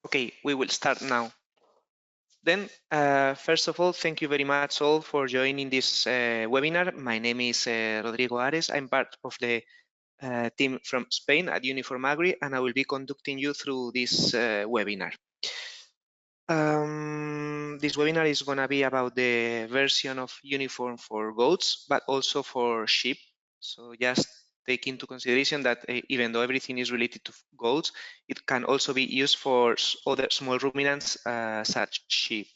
Okay, we will start now. Then, first of all, thank you very much all for joining this webinar. My name is Rodrigo Ares. I'm part of the team from Spain at UNIFORM-Agri, and I will be conducting you through this webinar. This webinar is going to be about the version of uniform for goats, but also for sheep. So just take into consideration that even though everything is related to goats, it can also be used for other small ruminants such sheep.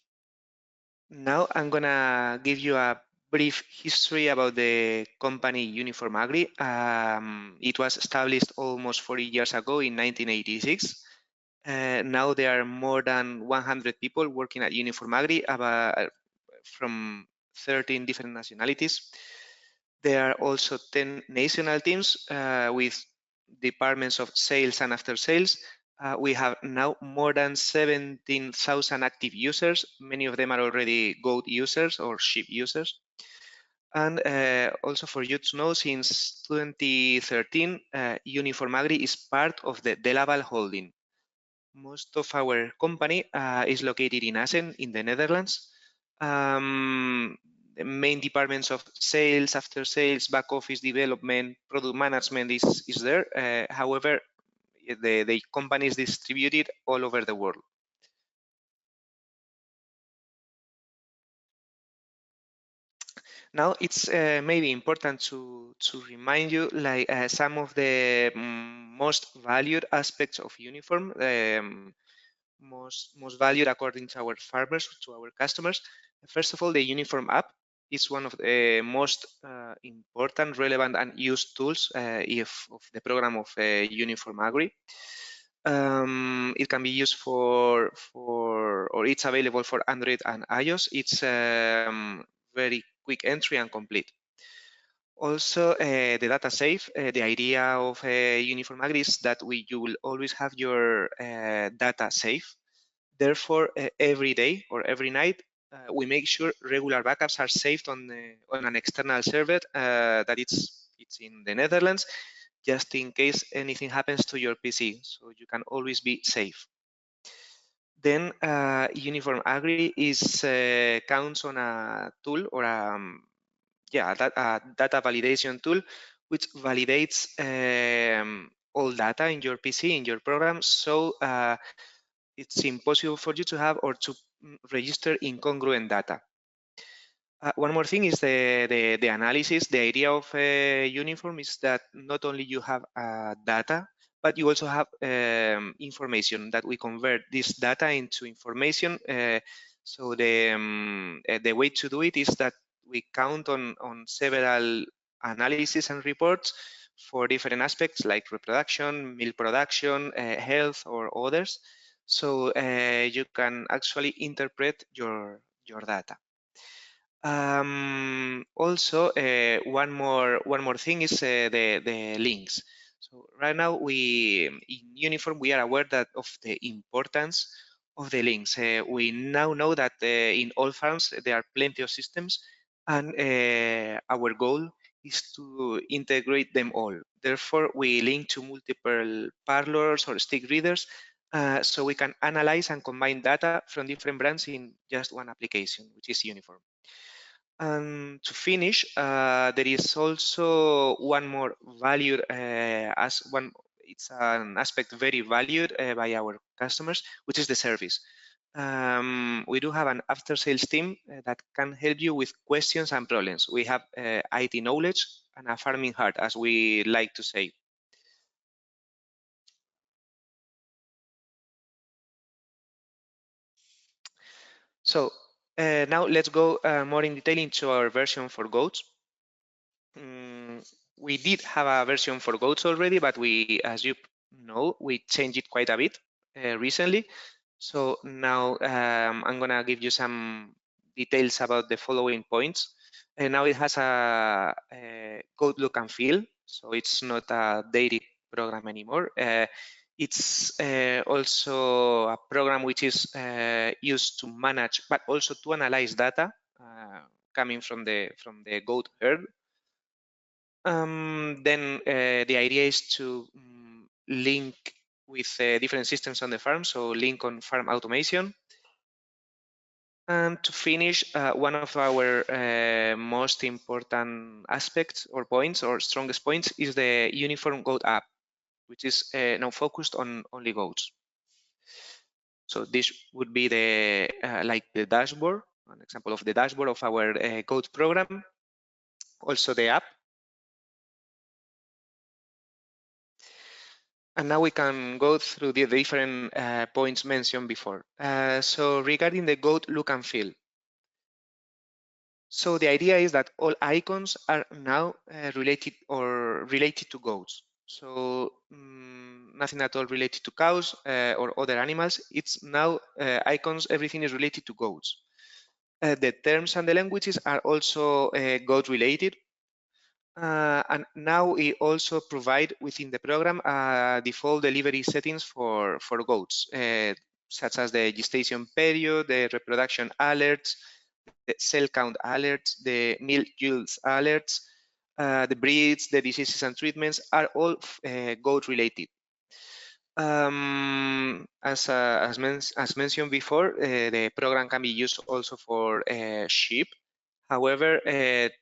Now I'm going to give you a brief history about the company UNIFORM-Agri. It was established almost 40 years ago in 1986. Now there are more than 100 people working at UNIFORM-Agri from 13 different nationalities. There are also 10 national teams with departments of sales and after sales. We have now more than 17,000 active users. Many of them are already goat users or sheep users. And also for you to know, since 2013, UNIFORM-Agri is part of the Delaval holding. Most of our company is located in Assen, in the Netherlands. The main departments of sales, after sales, back office development, product management is there. However, the company is distributed all over the world. Now it's maybe important to remind you like some of the most valued aspects of uniform, most valued according to our farmers, to our customers. First of all, the uniform app is one of the most important, relevant, and used tools of the program of UNIFORM-Agri. It can be used or it's available for Android and iOS. It's very quick entry and complete. Also, the data safe. The idea of UNIFORM-Agri is that you will always have your data safe. Therefore, every day or every night, we make sure regular backups are saved on an external server that it's in the Netherlands, just in case anything happens to your PC, so you can always be safe. Then UNIFORM-Agri counts on a tool or a data validation tool, which validates all data in your PC, in your program, so it's impossible for you to have or to register incongruent data. One more thing is the analysis. The idea of Uniform is that not only you have data, but you also have information that we convert this data into information. So the way to do it is that we count on several analyses and reports for different aspects like reproduction, milk production, health, or others. So you can actually interpret your data. Also, one more thing is the links. So right now in Uniform we are aware that of the importance of the links. We now know that in all farms there are plenty of systems, and our goal is to integrate them all. Therefore, we link to multiple parlors or stick readers, so we can analyze and combine data from different brands in just one application, which is Uniform. And to finish, there is also one more valued it's an aspect very valued by our customers, which is the service. We do have an after-sales team that can help you with questions and problems. We have IT knowledge and a farming heart, as we like to say. So now let's go more in detail into our version for goats. We did have a version for goats already, but as you know, we changed it quite a bit recently. So now I'm gonna give you some details about the following points. And now it has a goat look and feel, so it's not a dairy program anymore. It's also a program which is used to manage, but also to analyze data coming from the goat herd. Then the idea is to link with different systems on the farm, so link on farm automation. And to finish, one of our most important aspects or points or strongest points is the Uniform Goat app, which is now focused on only goats. So this would be the like the dashboard, an example of the dashboard of our goat program, also the app. And now we can go through the different points mentioned before. So regarding the goat look and feel. So the idea is that all icons are now related to goats. So nothing at all related to cows or other animals. It's now icons, everything is related to goats. The terms and the languages are also goat related. And now we also provide within the program default delivery settings for goats, such as the gestation period, the reproduction alerts, the cell count alerts, the milk yields alerts, the breeds, the diseases and treatments are all goat related. As mentioned before, the program can be used also for sheep. However,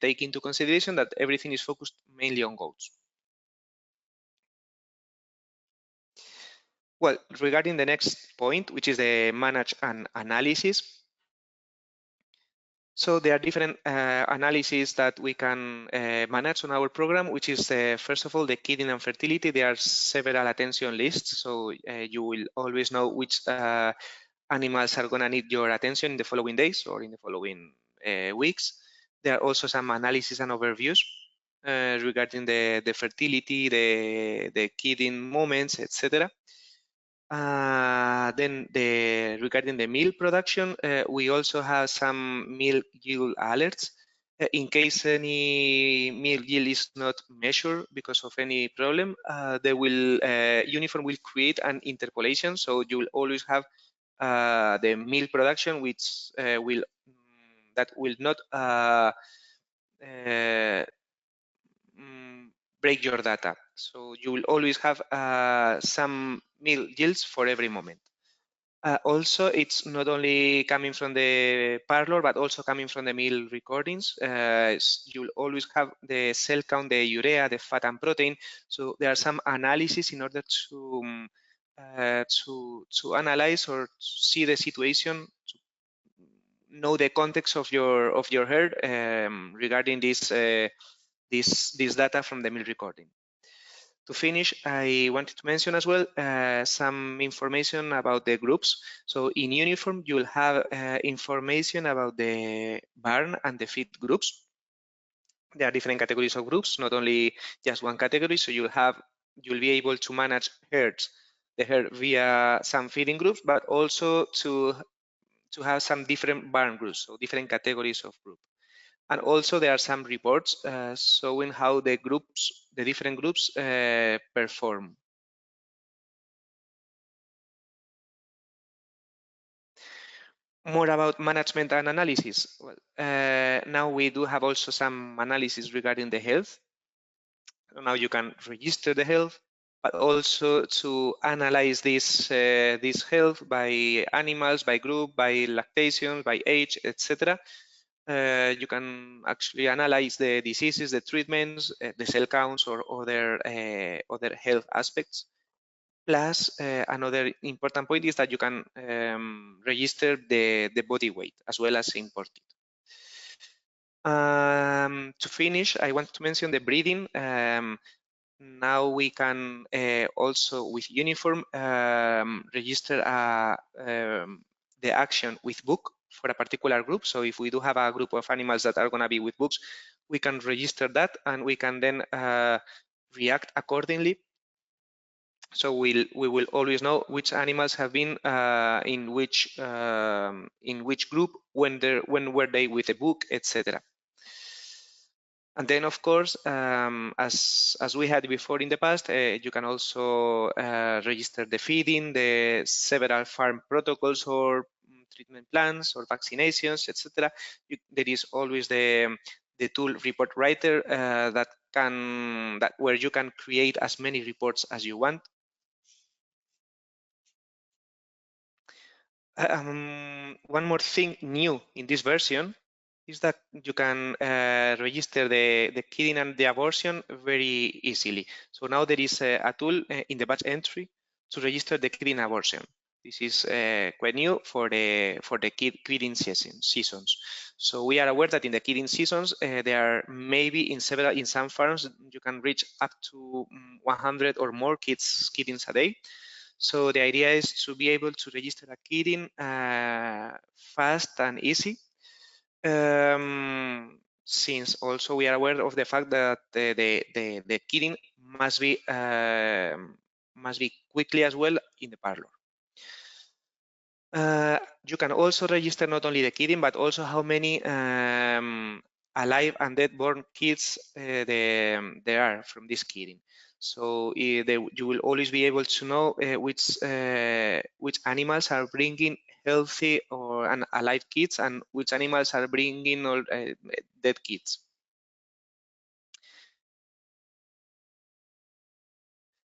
take into consideration that everything is focused mainly on goats. Well, regarding the next point, which is the manage and analysis. So there are different analyses that we can manage on our program, which is first of all the kidding and fertility. There are several attention lists, so you will always know which animals are going to need your attention in the following days or in the following weeks. There are also some analysis and overviews regarding the fertility, the kidding moments, etc. Then regarding the milk production, we also have some milk yield alerts. In case any milk yield is not measured because of any problem, Uniform will create an interpolation, so you will always have the milk production, which that will not break your data. So you will always have some milk yields for every moment. Also, it's not only coming from the parlor, but also coming from the meal recordings. You'll always have the cell count, the urea, the fat and protein. So there are some analysis in order to analyze or see the situation, to know the context of your herd regarding this data from the meal recording. To finish, I wanted to mention as well some information about the groups. So in Uniform, you'll have information about the barn and the feed groups. There are different categories of groups, not only just one category. So you'll be able to manage the herd via some feeding groups, but also to have some different barn groups, so different categories of group. And also there are some reports showing how the different groups perform. More about management and analysis. Well, now we do have also some analysis regarding the health. Now you can register the health, but also to analyze this health by animals, by group, by lactation, by age, etc. You can actually analyze the diseases, the treatments, the cell counts, or other health aspects. Plus, another important point is that you can register the body weight as well as import it. To finish, I want to mention the breeding. Now we can also, with Uniform, register the action with book for a particular group. So if we do have a group of animals that are going to be with books, we can register that and we can then react accordingly. So we will always know which animals have been in which group, when were they with a book, etc. And then, of course, as we had before in the past, you can also register the feeding, the several farm protocols or treatment plans or vaccinations, etc. There is always the tool report writer where you can create as many reports as you want. One more thing new in this version is that you can register the kidding and the abortion very easily. So now there is a tool in the batch entry to register the kidding abortion. This is quite new for the kidding seasons. So we are aware that in the kidding seasons there are maybe in some farms you can reach up to 100 or more kiddings a day. So the idea is to be able to register a kidding fast and easy. Since also we are aware of the fact that the kidding must be quickly as well in the parlor. You can also register not only the kidding, but also how many alive and dead born kids there are from this kidding. So you will always be able to know which animals are bringing healthy or alive kids and which animals are bringing dead kids.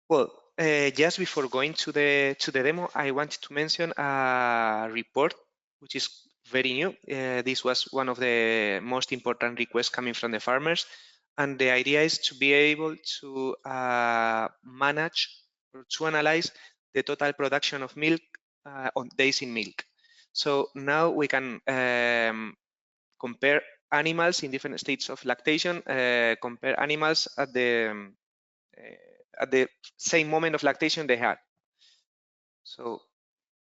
Well, just before going to the demo, I wanted to mention a report which is very new. This was one of the most important requests coming from the farmers, and the idea is to be able to manage or to analyze the total production of milk on days in milk. So now we can compare animals in different states of lactation, compare animals at the same moment of lactation they had. So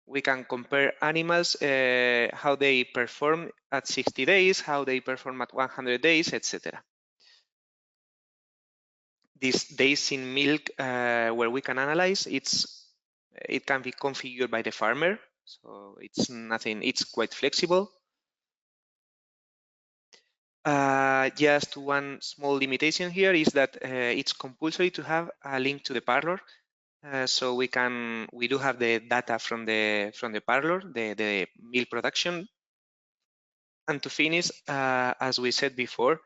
we can compare animals, how they perform at 60 days, how they perform at 100 days, etc. These days in milk where we can analyze, it can be configured by the farmer. So it's quite flexible. Just one small limitation here is that it's compulsory to have a link to the parlor. So we do have the data from the parlor, the milk production. And to finish, as we said before,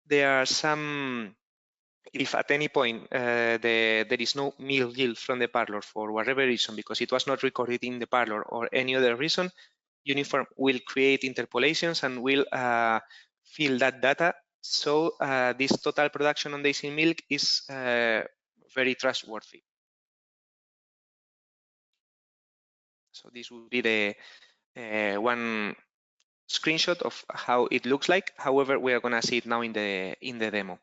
there are some, if at any point there is no milk yield from the parlor for whatever reason, because it was not recorded in the parlor or any other reason, UNIFORM will create interpolations and will fill that data. So this total production on days in milk is very trustworthy. So this would be the one screenshot of how it looks like. However, we are going to see it now in the demo.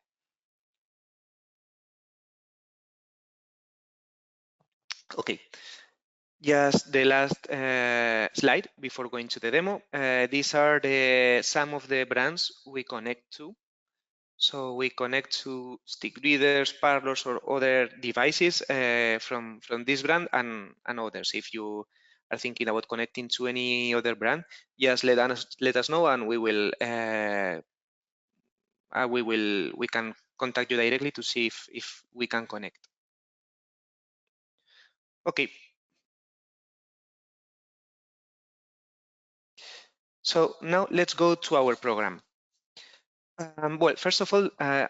Okay, just the last slide before going to the demo. These are some of the brands we connect to. So we connect to stick readers, parlors, or other devices from this brand and others. If you are thinking about connecting to any other brand, just let us know, and we can contact you directly to see if we can connect. Okay. So now let's go to our program. Well, first of all,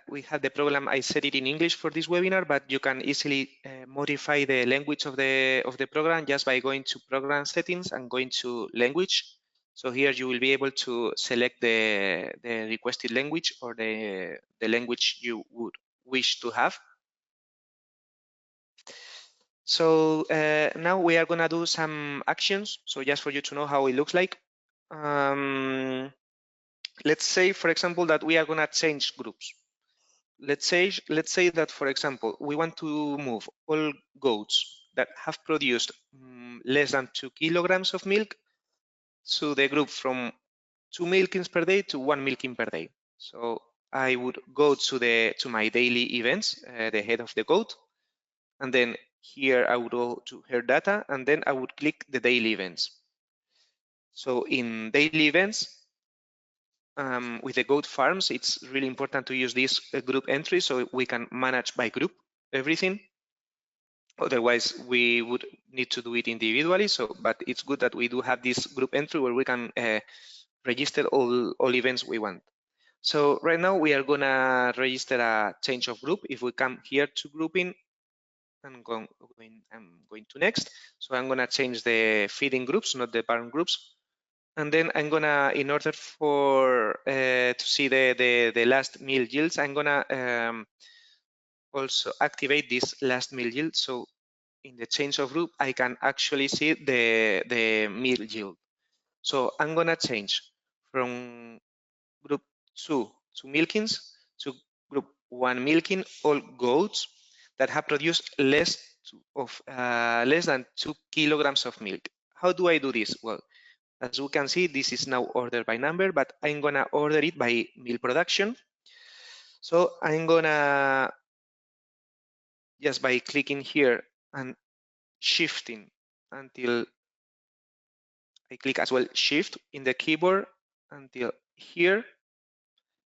we have the program. I said it in English for this webinar, but you can easily modify the language of the program just by going to Program Settings and going to Language. So here you will be able to select the requested language or the language you would wish to have. So now we are going to do some actions. So just for you to know how it looks like. Let's say, for example, that we are going to change groups. Let's say that, for example, we want to move all goats that have produced less than 2 kilograms of milk to the group from 2 milkings per day to 1 milking per day. So I would go to my daily events, the head of the goat, and then here I would go to her data, and then I would click the daily events. So in daily events, with the goat farms, it's really important to use this group entry so we can manage by group everything. Otherwise, we would need to do it individually. But it's good that we do have this group entry where we can register all events we want. So right now we are gonna register a change of group. If we come here to grouping, I'm going to next. So I'm gonna change the feeding groups, not the parent groups. And then I'm gonna, in order for to see the last meal yields, I'm gonna also activate this last meal yield. So in the change of group, I can actually see the meal yield. So I'm gonna change from group 2 to milkings to group 1 milking all goats that have produced less than 2 kilograms of milk. How do I do this? Well, as we can see, this is now ordered by number, but I'm gonna order it by milk production. So I'm gonna, just by clicking here and shifting until I click as well shift in the keyboard until here,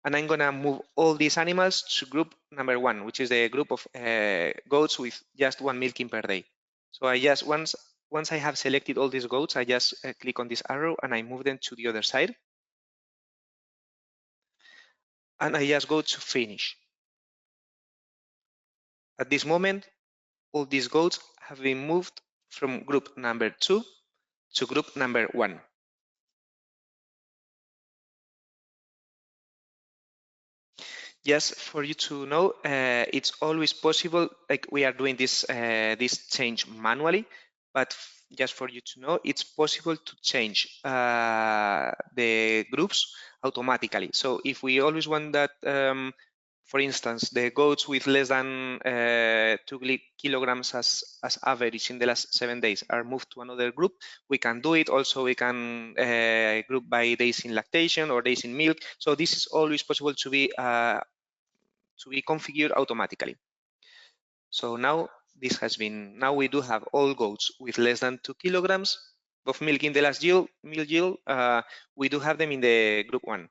and I'm gonna move all these animals to group number 1, which is the group of goats with just 1 milking per day. So I just, once I have selected all these goats, I just click on this arrow and I move them to the other side. And I just go to finish. At this moment, all these goats have been moved from group number 2 to group number 1. Just for you to know, it's always possible, like we are doing this change manually, but just for you to know, it's possible to change the groups automatically. So if we always want that, for instance, the goats with less than 2 kilograms as average in the last 7 days are moved to another group, we can do it. Also, we can group by days in lactation or days in milk. So this is always possible to be configured automatically. So now this has been, now we do have all goats with less than 2 kilograms of milk in the last milk yield. We do have them in the group 1.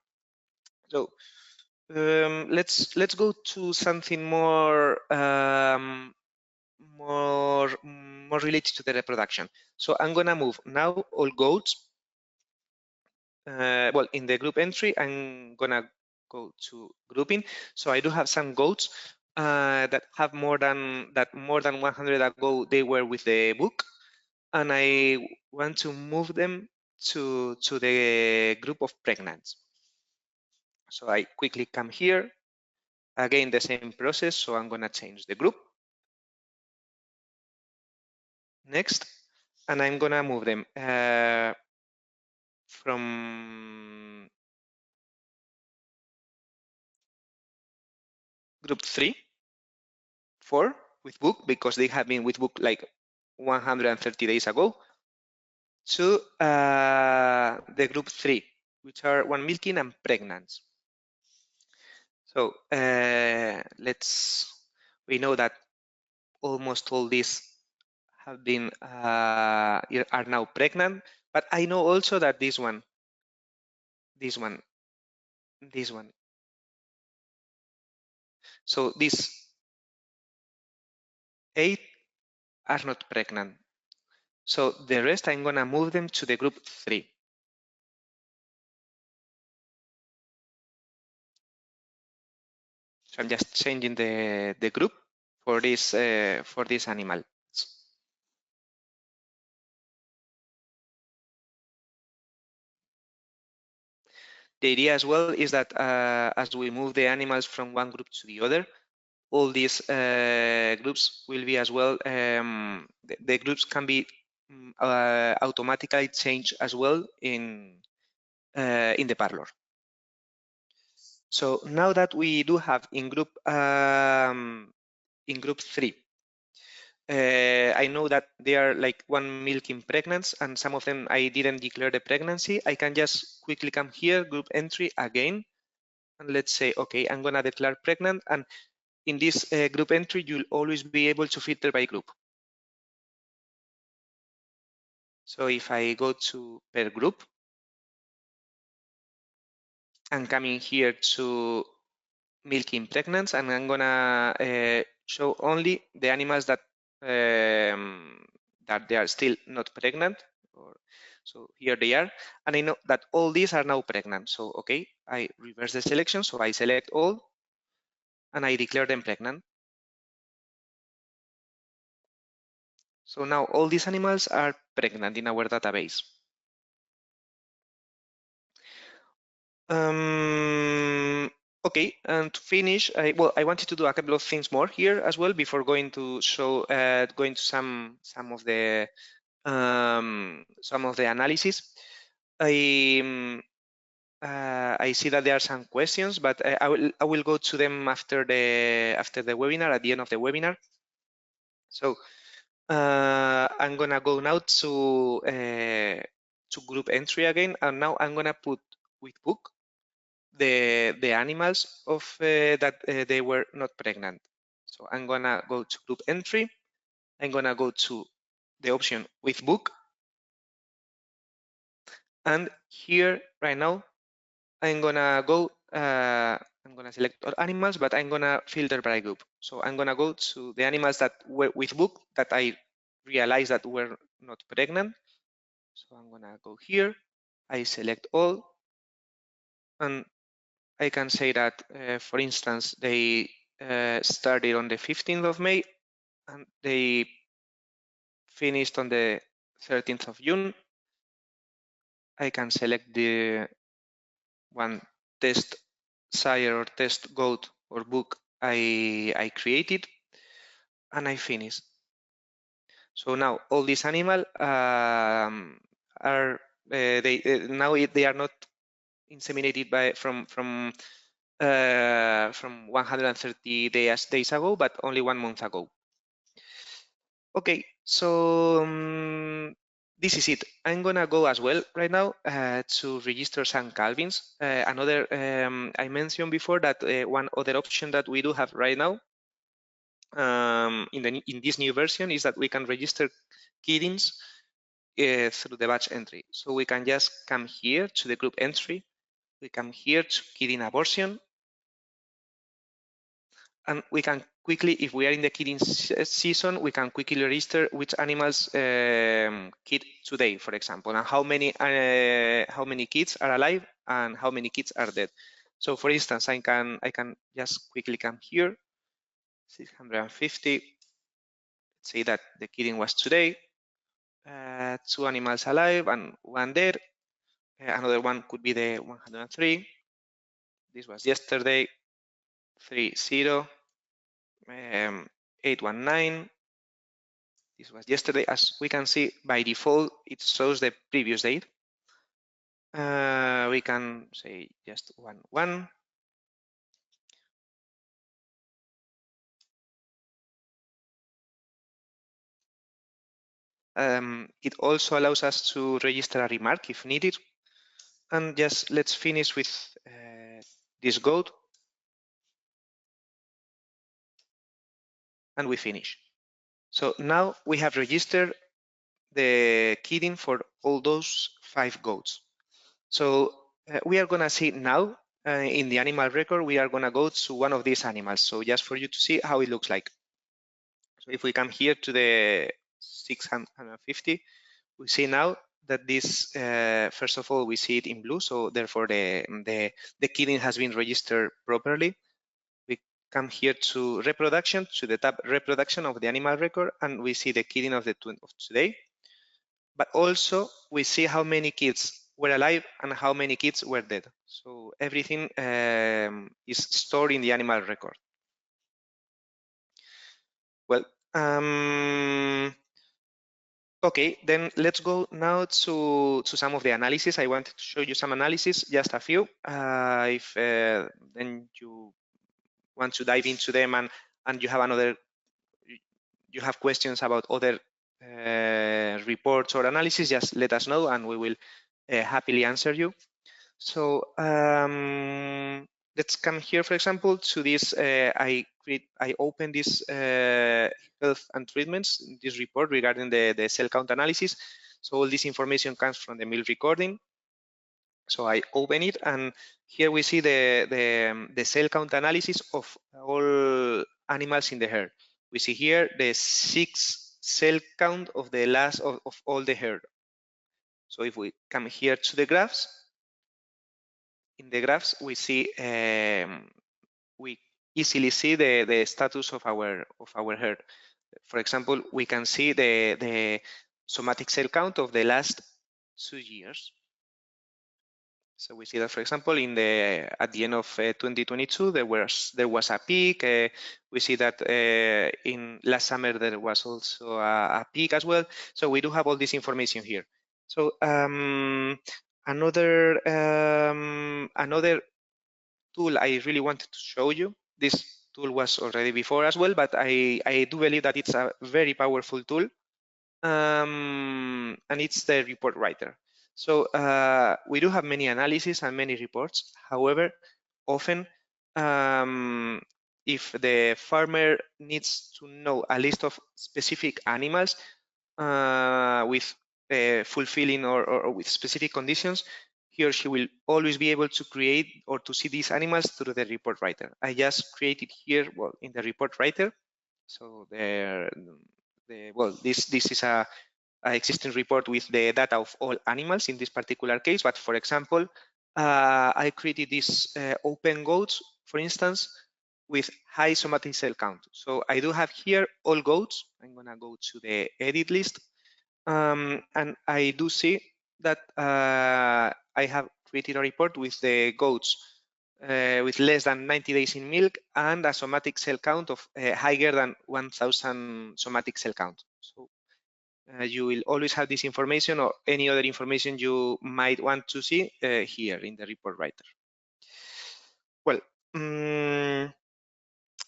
So let's go to something more more related to the reproduction. So I'm gonna move now all goats. Well, in the group entry, I'm gonna go to grouping. So I do have some goats that have more than 100 ago they were with the book, and I want to move them to the group of pregnants. So I quickly come here. Again, the same process. So I'm gonna change the group. Next, and I'm gonna move them from group 3, 4 with book, because they have been with book like 130 days ago, to the group 3, which are 1 milking and pregnant. So we know that almost all these have been are now pregnant, but I know also that this one, so these 8 are not pregnant. So the rest, I'm gonna move them to the group 3. So I'm just changing the group for this animal. The idea as well is that as we move the animals from one group to the other, all these groups will be as well, the groups can be automatically changed as well in the parlor. So now that we do have in group 3, I know that they are like 1 milking pregnants, and some of them I didn't declare the pregnancy. I can just quickly come here, group entry again, and let's say, okay, I'm gonna declare pregnant. And in this group entry, you'll always be able to filter by group. So if I go to per group and coming here to milking pregnants, and I'm gonna show only the animals that they are still not pregnant. So here they are, and I know that all these are now pregnant. So okay, I reverse the selection, so I select all, and I declare them pregnant. So now all these animals are pregnant in our database. Okay, and to finish, I wanted to do a couple of things more here as well before going to show, going to some of the analysis. I see that there are some questions, but I will go to them after the webinar, at the end of the webinar. So I'm gonna go now to group entry again, and now I'm gonna put with book the animals of that they were not pregnant. So I'm gonna go to group entry. I'm gonna go to the option with book, and here right now I'm gonna go. I'm gonna select all animals, but I'm gonna filter by group. So I'm gonna go to the animals that were with book that I realized that were not pregnant. So I'm gonna go here. I select all, and I can say that, for instance, they started on the 15th of May and they finished on the 13th of June. I can select the one test sire or test goat or book I created, and I finish. So now all these animals are now they are not inseminated from 130 days ago, but only 1 month ago. Okay, so this is it. I'm gonna go as well right now to register some Calvins. Another, I mentioned before that one other option that we do have right now in this new version is that we can register kittens through the batch entry. So we can just come here to the group entry. We come here to kitten abortion, and we can quickly, if we are in the kidding season, we can quickly register which animals kid today, for example, and how many kids are alive and how many kids are dead. So for instance, I can just quickly come here, 650. Let's say that the kidding was today, 2 animals alive and 1 dead. Another one could be the 103. This was yesterday, 30. 819. This was yesterday. As we can see, by default, it shows the previous date. We can say just 1. It also allows us to register a remark if needed. And just let's finish with this goat. And we finish. So now we have registered the kidding for all those 5 goats. So we are going to see now in the animal record, we are going to go to one of these animals. So just for you to see how it looks like. So if we come here to the 650, we see now that this, first of all, we see it in blue. So therefore the kidding has been registered properly. We come here to reproduction, to the tab reproduction of the animal record, and we see the kidding of today. But also we see how many kids were alive and how many kids were dead. So everything is stored in the animal record. Well, okay, then let's go now to some of the analysis. I wanted to show you some analysis, just a few. If then you want to dive into them and you have questions about other reports or analysis, just let us know and we will happily answer you. So let's come here, for example, to this. I open this health and treatments, this report regarding the cell count analysis. So all this information comes from the meal recording. So I open it, and here we see the cell count analysis of all animals in the herd. We see here the 6 cell count of the last of all the herd. So if we come here to the graphs, in the graphs we see we easily see the status of our herd. For example, we can see the somatic cell count of the last 2 years. So we see that, for example, at the end of 2022, there was a peak. We see that in last summer there was also a peak as well. So we do have all this information here. So another tool I really wanted to show you. This tool was already before as well, but I do believe that it's a very powerful tool. And it's the report writer. So we do have many analyses and many reports. However, often if the farmer needs to know a list of specific animals with fulfilling or with specific conditions, he or she will always be able to create or to see these animals through the report writer. I just created here, well, in the report writer. So this is a existing report with the data of all animals in this particular case. But for example, I created these open goats, for instance, with high somatic cell count. So I do have here all goats. I'm gonna go to the edit list. And I do see that I have created a report with the goats with less than 90 days in milk and a somatic cell count of higher than 1,000 somatic cell count. So you will always have this information or any other information you might want to see here in the report writer. Well,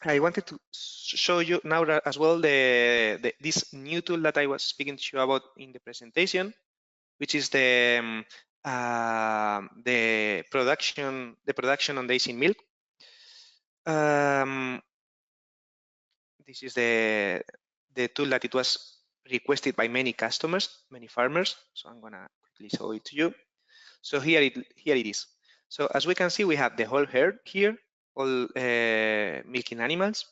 I wanted to show you now as well this new tool that I was speaking to you about in the presentation, which is the production on days in milk. This is the tool that it was requested by many customers, many farmers. So I'm gonna quickly show it to you. So here it is. So as we can see, we have the whole herd here, all milking animals.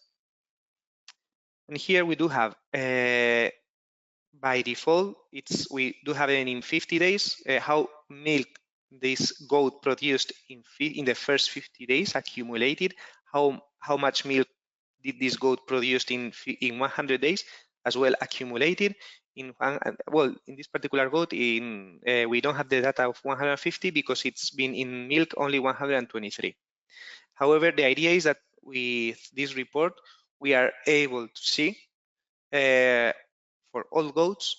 And here we do have, by default, we do have it in 50 days, how milk this goat produced in the first 50 days accumulated, how much milk did this goat produced in 100 days, as well accumulated in in this particular goat, we don't have the data of 150 because it's been in milk only 123. However, the idea is that with this report, we are able to see for all goats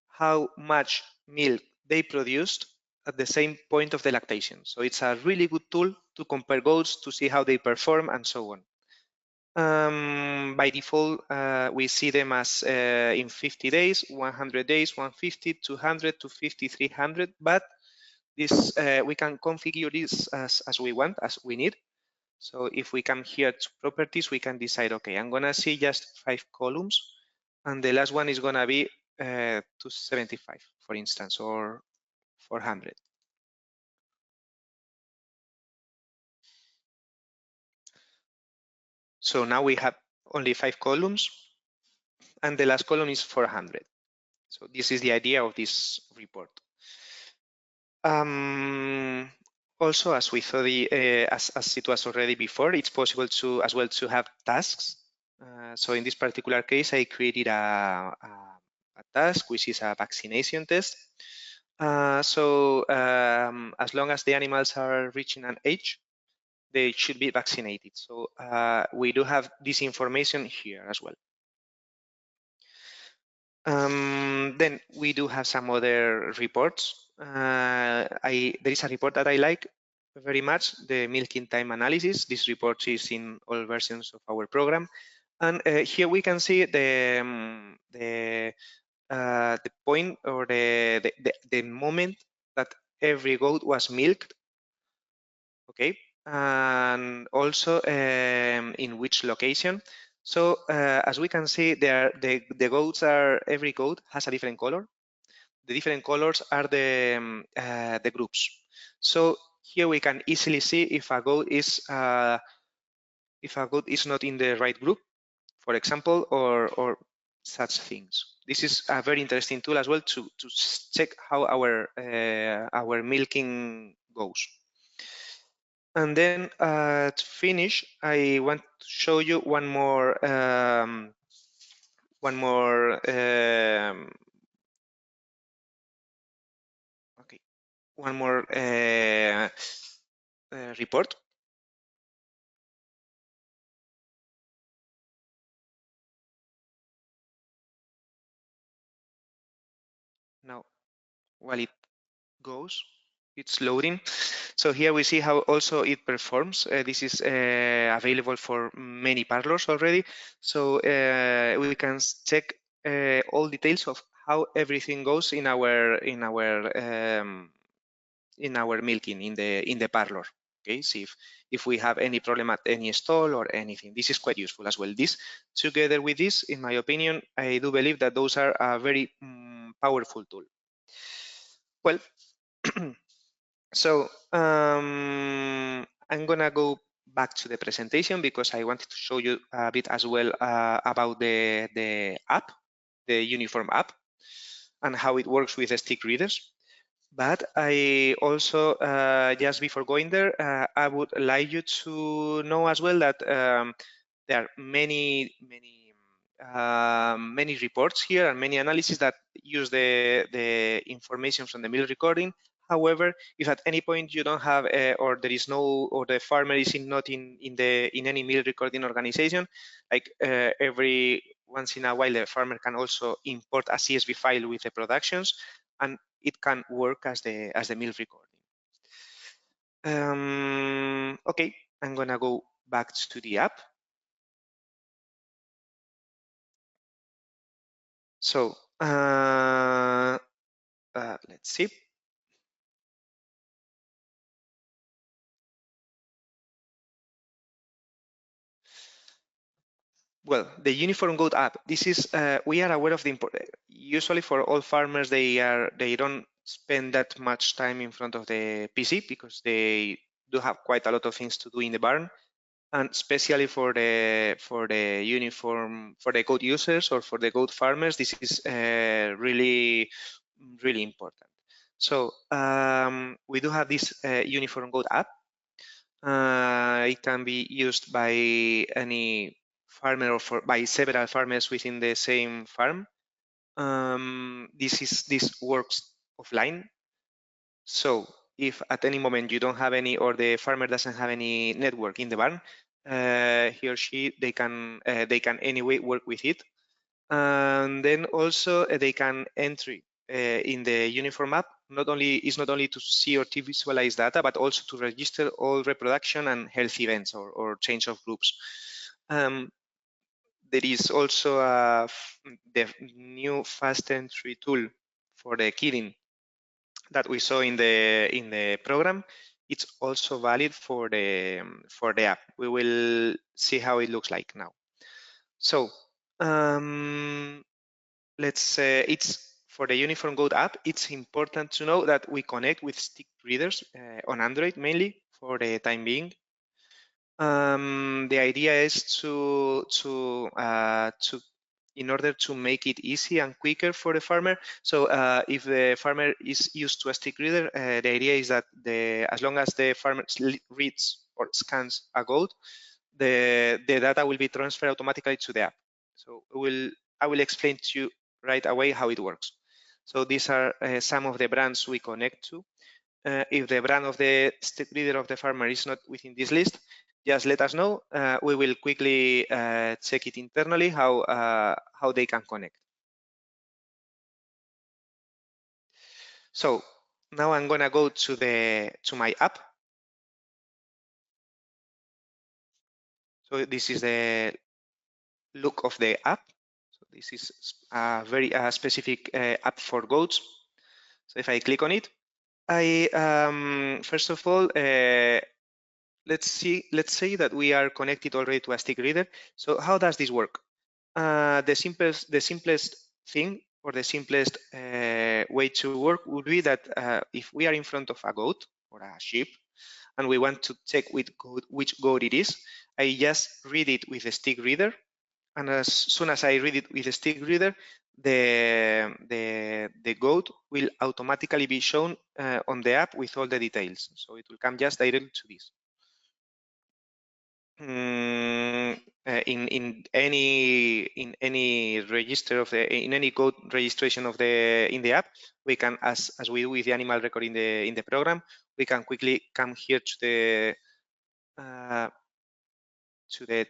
how much milk they produced at the same point of the lactation. So it's a really good tool to compare goats to see how they perform and so on. By default, we see them as in 50 days, 100 days, 150, 200, 250, 300, but this we can configure this as we want, as we need. So if we come here to properties, we can decide, okay, I'm gonna see just 5 columns, and the last one is gonna be 275, for instance, or 400. So now we have only 5 columns, and the last column is 400. So this is the idea of this report. Also, as we thought, as it was already before, it's possible to as well to have tasks. So in this particular case, I created a task, which is a vaccination test. So as long as the animals are reaching an age, they should be vaccinated. So we do have this information here as well. Then we do have some other reports. There is a report that I like very much, the milking time analysis. This report is in all versions of our program. And here we can see the point or the moment that every goat was milked, okay, and also in which location. So as we can see, the goats every goat has a different color. The different colors are the groups. So here we can easily see if a goat is not in the right group, for example, or such things. This is a very interesting tool as well to check how our milking goes. And then to finish, I want to show you one more one more okay, one more report. Now, while it goes, it's loading. So here we see how also it performs. This is available for many parlors already. So we can check all details of how everything goes in our milking in the parlor. Okay, see if we have any problem at any stall or anything. This is quite useful as well. This together with this, in my opinion, I do believe that those are a very powerful tool. Well, so I'm gonna go back to the presentation because I wanted to show you a bit as well about the app, the Uniform app, and how it works with the stick readers. But I also, just before going there, I would like you to know as well that there are many reports here and many analyses that use the information from the mill recording. However, if at any point you don't have, or there is no, or the farmer is not in any mill recording organization, like every once in a while, the farmer can also import a CSV file with the productions, and it can work as the mill recording. Okay, I'm gonna go back to the app. So let's see. Well, the Uniform Goat app. This is we are aware of the usually for all farmers they don't spend that much time in front of the PC because they do have quite a lot of things to do in the barn, and especially for the uniform for the goat users or for the goat farmers, this is really important. So we do have this Uniform Goat app. It can be used by any farmer or by several farmers within the same farm. This works offline. So if at any moment you don't have any, or the farmer doesn't have any network in the barn, he or she they can anyway work with it. And then also they can entry in the Uniform app. Not only to see or to visualize data, but also to register all reproduction and health events or change of groups. There is also the new fast entry tool for the killing that we saw in the program. It's also valid for the app. We will see how it looks like now. So let's say it's for the Uniform Goat app. It's important to know that we connect with stick readers on Android mainly for the time being. The idea is to in order to make it easy and quicker for the farmer. So if the farmer is used to a stick reader, the idea is that as long as the farmer reads or scans a goat, the data will be transferred automatically to the app. So I will explain to you right away how it works. So these are some of the brands we connect to. If the brand of the stick reader of the farmer is not within this list, just let us know. We will quickly check it internally how they can connect. So now I'm gonna go to my app. So this is the look of the app. So this is a very specific app for goats. So if I click on it, I first of all let's say that we are connected already to a stick reader. So how does this work? The simplest thing, or the simplest way to work would be that if we are in front of a goat or a sheep and we want to check which goat it is, I just read it with a stick reader, and as soon as I read it with a stick reader, the goat will automatically be shown on the app with all the details. So it will come just directly to this. in any register of the in any code registration of the in the app, we can, as we do with the animal record in the program, we can quickly come here to the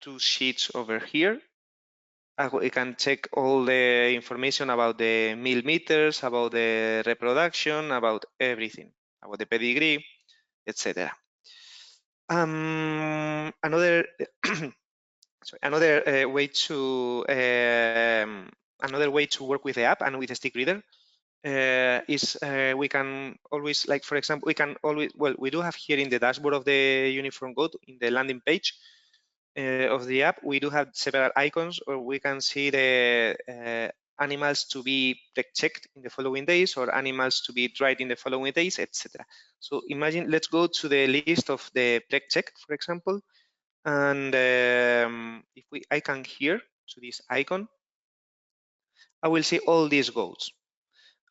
two sheets over here. We can check all the information about the meal meters, about the reproduction, about everything, about the pedigree, etc. Another sorry, another way to work with the app and with the stick reader is we can always, like for example, we can always, well, we do have here in the dashboard of the Uniform Go in the landing page of the app, we do have several icons where we can see the animals to be checked in the following days or animals to be dried in the following days, etc. So imagine, let's go to the list of the check, for example, and if I come here to this icon, I will see all these goats,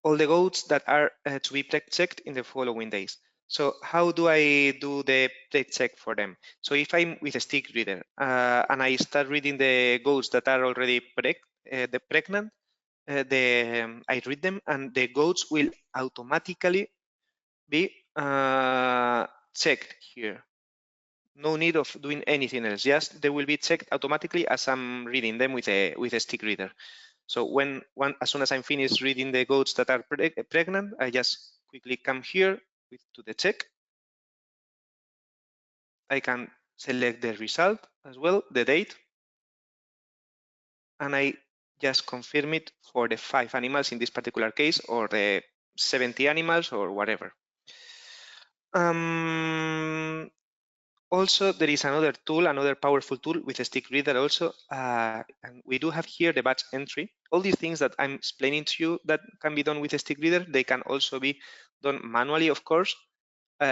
all the goats that are to be checked in the following days. So how do I do the check for them? So if I'm with a stick reader and I start reading the goats that are already pregnant, I read them and the goats will automatically be checked here. No need of doing anything else. Just they will be checked automatically as I'm reading them with a stick reader. So as soon as I'm finished reading the goats that are pregnant, I just quickly come here to the check. I can select the result as well, the date, and I just confirm it for the 5 animals in this particular case, or the 70 animals or whatever. Also, there is another tool, another powerful tool with a stick reader also, and we do have here the batch entry. All these things that I'm explaining to you that can be done with a stick reader, they can also be done manually, of course.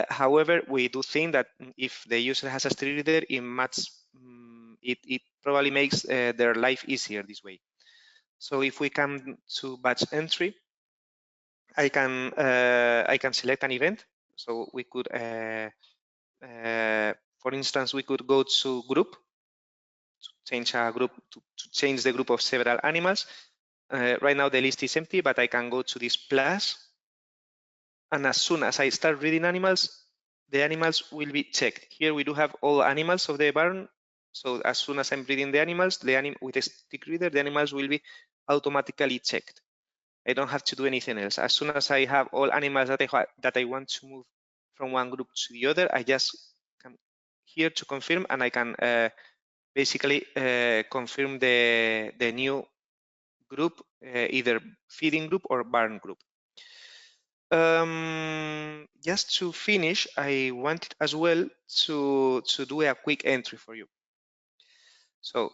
However, we do think that if the user has a stick reader, it probably makes their life easier this way. So if we come to batch entry, I can select an event. So we could for instance, we could go to group, to change a group, to change the group of several animals. Right now the list is empty, but I can go to this plus. And as soon as I start reading animals, the animals will be checked. Here we do have all animals of the barn. So as soon as I'm reading the animals, with a stick reader, the animals will be automatically checked. I don't have to do anything else. As soon as I have all animals that I want to move from one group to the other, I just come here to confirm, and I can basically confirm the new group, either feeding group or barn group. Just to finish, I wanted as well to do a quick entry for you. So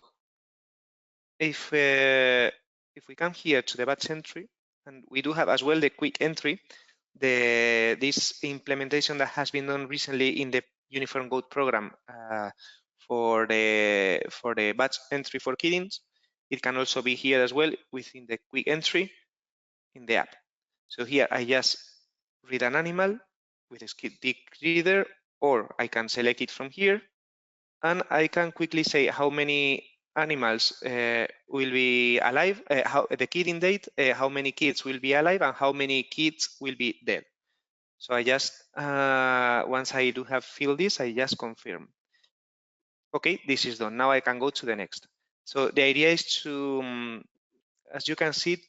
if we come here to the batch entry, and we do have as well the quick entry, this implementation that has been done recently in the Uniform Go program for the batch entry for kittens, it can also be here as well within the quick entry in the app. So here I just read an animal with a stick reader, or I can select it from here, and I can quickly say how many animals will be alive, how the kidding date, how many kids will be alive, and how many kids will be dead. So I just, once I do have filled this, I just confirm. Okay, this is done. Now I can go to the next. So the idea is to, as you can see,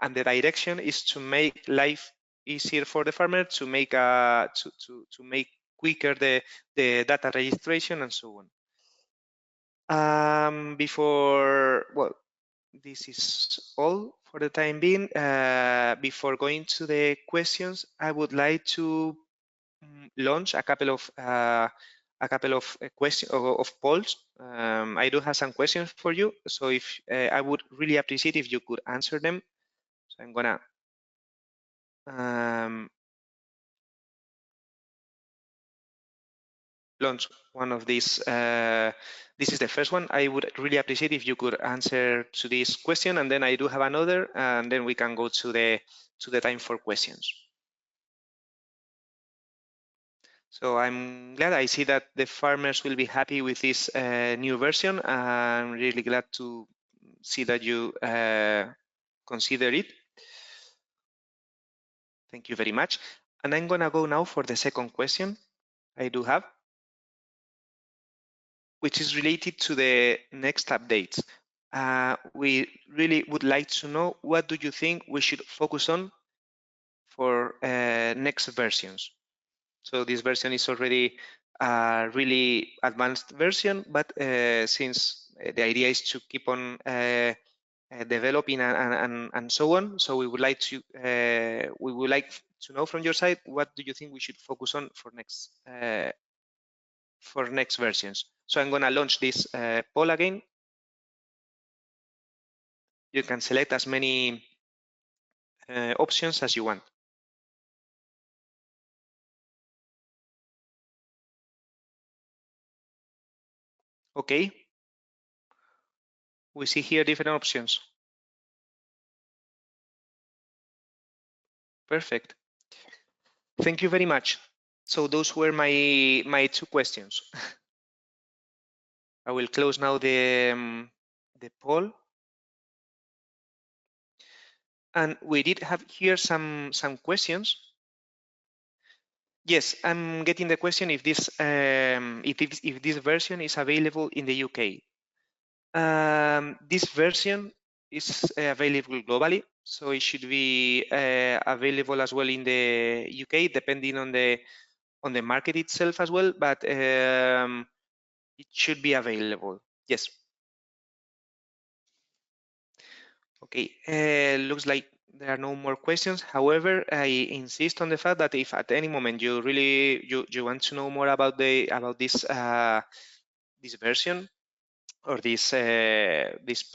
and the direction is to make life easier for the farmer, to make to make quicker the data registration and so on. Well, this is all for the time being. Before going to the questions, I would like to launch a couple of questions of polls. I do have some questions for you, so if I would really appreciate if you could answer them. So I'm gonna launch one of these. This is the first one. I would really appreciate if you could answer to this question, and then I do have another, and then we can go to the time for questions. So I'm glad. I see that the farmers will be happy with this new version. I'm really glad to see that you consider it. Thank you very much. And I'm gonna go now for the second question I do have, which is related to the next updates. We really would like to know, what do you think we should focus on for next versions? So this version is already a really advanced version, but since the idea is to keep on developing and so on, so we would like to know from your side, what do you think we should focus on for next versions? So I'm going to launch this poll again. You can select as many options as you want. Okay, we see here different options. Perfect. Thank you very much. So those were my two questions. I will close now the poll. And we did have here some questions. Yes, I'm getting the question if this version is available in the UK. This version is available globally, so it should be available as well in the UK, depending on the market itself as well. But it should be available. Yes. Okay. Looks like there are no more questions. However, I insist on the fact that if at any moment you really you want to know more about this version, or this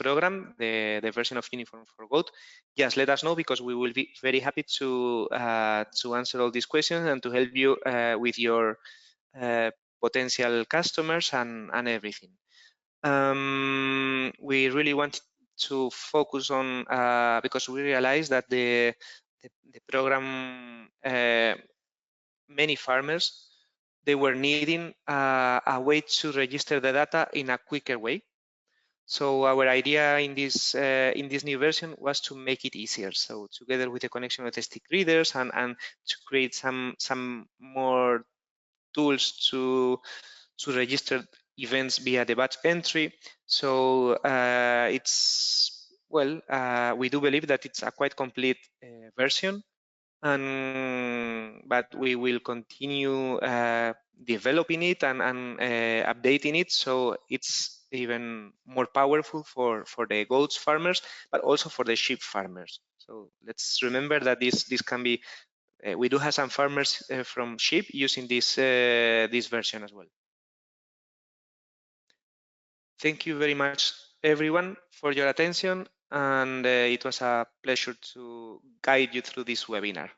program, the version of Uniform for Goat, just let us know, because we will be very happy to answer all these questions and to help you with your potential customers and everything. We really want to focus on because we realize that the program, many farmers, they were needing a way to register the data in a quicker way. So our idea in this new version was to make it easier. So together with the connection with the stick readers and to create some more tools to register events via the batch entry. So we do believe that it's a quite complete version, but we will continue developing it and updating it, so it's even more powerful for the goats farmers, but also for the sheep farmers. So let's remember that this can be we do have some farmers from sheep using this version as well. Thank you very much, everyone, for your attention, and it was a pleasure to guide you through this webinar.